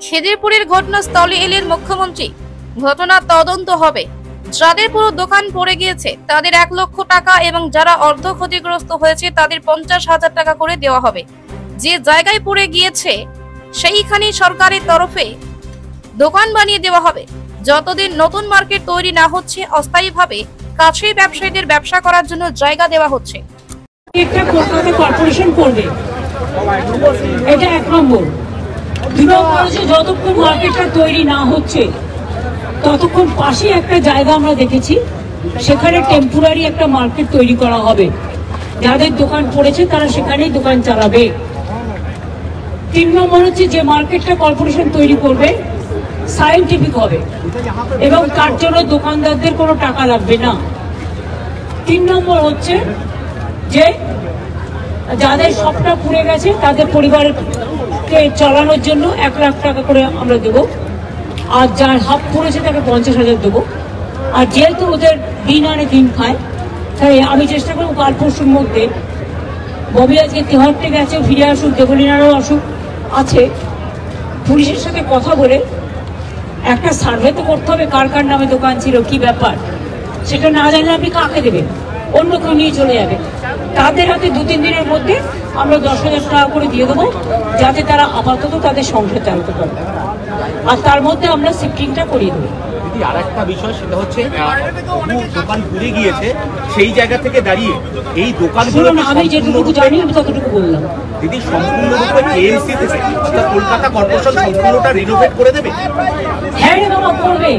খিদিরপুরের ঘটনাস্থলে এলেন মুখ্যমন্ত্রী। ঘটনা তদন্ত হবে। যাদের পুরো দোকান পড়ে গিয়েছে তাদের 1 লক্ষ টাকা এবং যারা অর্ধ ক্ষতিগ্রস্ত হয়েছে তাদের 50,000 টাকা করে দেওয়া হবে। যে জায়গায় পড়ে গিয়েছে সেইখানে সরকারের তরফে দোকান বানিয়ে দেওয়া হবে। যতদিন নতুন মার্কেট তৈরি না হচ্ছে অস্থায়ীভাবে কাছেই ব্যবসায়ীদের ব্যবসা করার জন্য জায়গা দেওয়া হচ্ছে। একটা কলকাতা কর্পোরেশন করবে, এটা 1 নম্বর। 2 নম্বর হচ্ছে যতক্ষণ মার্কেটটা তৈরি না হচ্ছে ততক্ষণ পাশে একটা জায়গা আমরা দেখেছি, সেখানে টেম্পোরারি একটা মার্কেট তৈরি করা হবে। যাদের দোকান পড়েছে তারা সেখানেই দোকান চালাবে। 3 নম্বর হচ্ছে যে মার্কেটটা কর্পোরেশন তৈরি করবে সায়েন্টিফিক হবে এবং তার জন্য দোকানদারদের কোনো টাকা লাগবে না। 3 নম্বর হচ্ছে যে যাদের সবটা পুড়ে গেছে তাদের পরিবারকে চালানোর জন্য 1 লাখ টাকা করে আমরা দেবো, আর যার হাফ পড়েছে তাকে 50,000 দেবো। আর যেহেতু ওদের দিন আনে দিন খায়, তাই আমি চেষ্টা করবো কাল পরশুর মধ্যে, ববি আজকে তেহারটে গেছে, ফিরে আসুক, দেবলীনারও আসুক আছে, পুলিশের সাথে কথা বলে একটা সার্ভে তো করতে হবে কার কার নামে দোকান ছিল, কি ব্যাপার। সেটা না জানলে আপনি কাকে দেবেন? অন্য কেউ নিয়ে চলে যাবে। তাদের হাতে 2-3 দিনের মধ্যে আমরা 10,000 টাকা করে দিয়ে দেবো, যাতে তারা আপাতত তাদের সংসার চালাতে পারে। আর তার মধ্যে আমরা শিফটিংটা করিয়ে দেবো। দিদি, আর একটা বিষয়, সেটা হচ্ছে দোকান পুড়ে গিয়েছে, সেই জায়গা থেকে দাঁড়িয়ে এই দোকানগুলো, আমি যেটুকু জানি আমি ততটুকু বললাম। দিদি, সম্পূর্ণরূপে কেএমসি থেকে অর্থাৎ কলকাতা কর্পোরেশন সম্পূর্ণটা রিনোভেট করে দেবে? হ্যাঁ রে বাবা, করবে।